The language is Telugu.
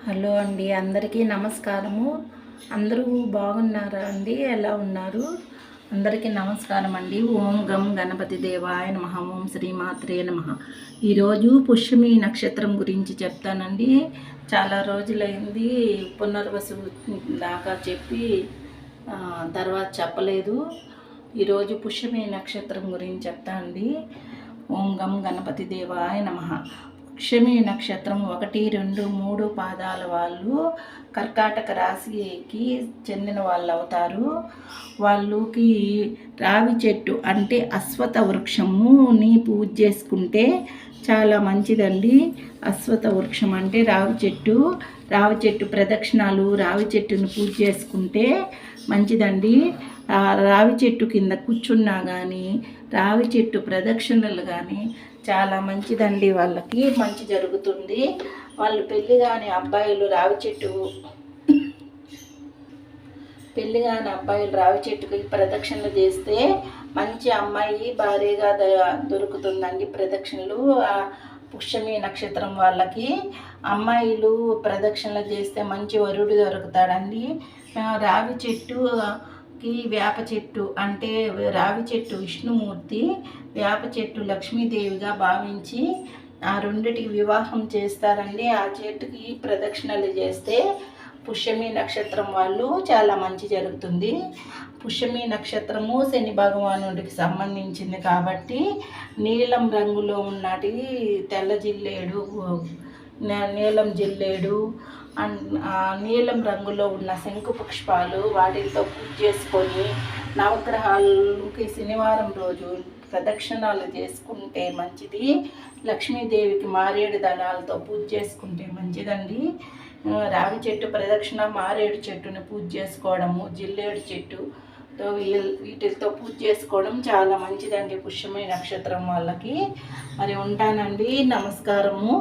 హలో అండి, అందరికీ నమస్కారము. అందరూ బాగున్నారా అండి? ఎలా ఉన్నారు? అందరికీ నమస్కారం అండి. ఓం గం గణపతి దేవాయ నమః. ఓం శ్రీమాత్రే నమః. ఈరోజు పుష్యమి నక్షత్రం గురించి చెప్తానండి. చాలా రోజులైంది పునర్వసు దాకా చెప్పి తర్వాత చెప్పలేదు. ఈరోజు పుష్యమి నక్షత్రం గురించి చెప్తా అండి. ఓం గం గణపతి దేవాయ నమః. పుష్యమి నక్షత్రం 1, 2, 3 పాదాల వాళ్ళు కర్కాటక రాశికి చెందిన వాళ్ళు అవుతారు. వాళ్ళకి రావి చెట్టు అంటే అశ్వత్థ వృక్షముని పూజ చేసుకుంటే చాలా మంచిదండి. అశ్వత్థ వృక్షం అంటే రావి చెట్టు ప్రదక్షిణాలు, రావి చెట్టును పూజ చేసుకుంటే మంచిదండి. రావి చెట్టు కింద కూర్చున్నా కానీ, రావి చెట్టు ప్రదక్షిణలు కానీ చాలా మంచిదండి. వాళ్ళకి మంచి జరుగుతుంది. వాళ్ళు పెళ్ళి కాని అబ్బాయిలు రావి చెట్టుకి ప్రదక్షిణలు చేస్తే మంచి అమ్మాయి భార్యగా దొరుకుతుందండి. ప్రదక్షిణలు పుష్యమి నక్షత్రం వాళ్ళకి అమ్మాయిలు ప్రదక్షిణలు చేస్తే మంచి వరుడు దొరుకుతాడండి. రావి చెట్టుకి వేప చెట్టు అంటే రావి చెట్టు విష్ణుమూర్తి, వేప చెట్టు లక్ష్మీదేవిగా భావించి ఆ రెండిటికి వివాహం చేస్తారండి. ఆ చెట్టుకి ప్రదక్షిణలు చేస్తే పుష్యమి నక్షత్రం వాళ్ళు చాలా మంచి జరుగుతుంది. పుష్యమి నక్షత్రము శని భగవానుడికి సంబంధించింది కాబట్టి నీలం రంగులో ఉన్నటి తెల్ల జిల్లేడు, నీలం జిల్లేడు, నీలం రంగులో ఉన్న శంకు పుష్పాలు వాటితో పూజ చేసుకొని నవగ్రహాలకి శనివారం రోజు ప్రదక్షిణాలు చేసుకుంటే మంచిది. లక్ష్మీదేవికి మారేడు దళాలతో పూజ చేసుకుంటే మంచిదండి. రావి చెట్టు ప్రదక్షిణ, మారేడు చెట్టుని పూజ చేసుకోవడము, జిల్లేడు చెట్టుతో వీటితో పూజ చేసుకోవడం చాలా మంచిదండి పుష్యమి నక్షత్రం వాళ్ళకి. మరి ఉంటానండి. నమస్కారము.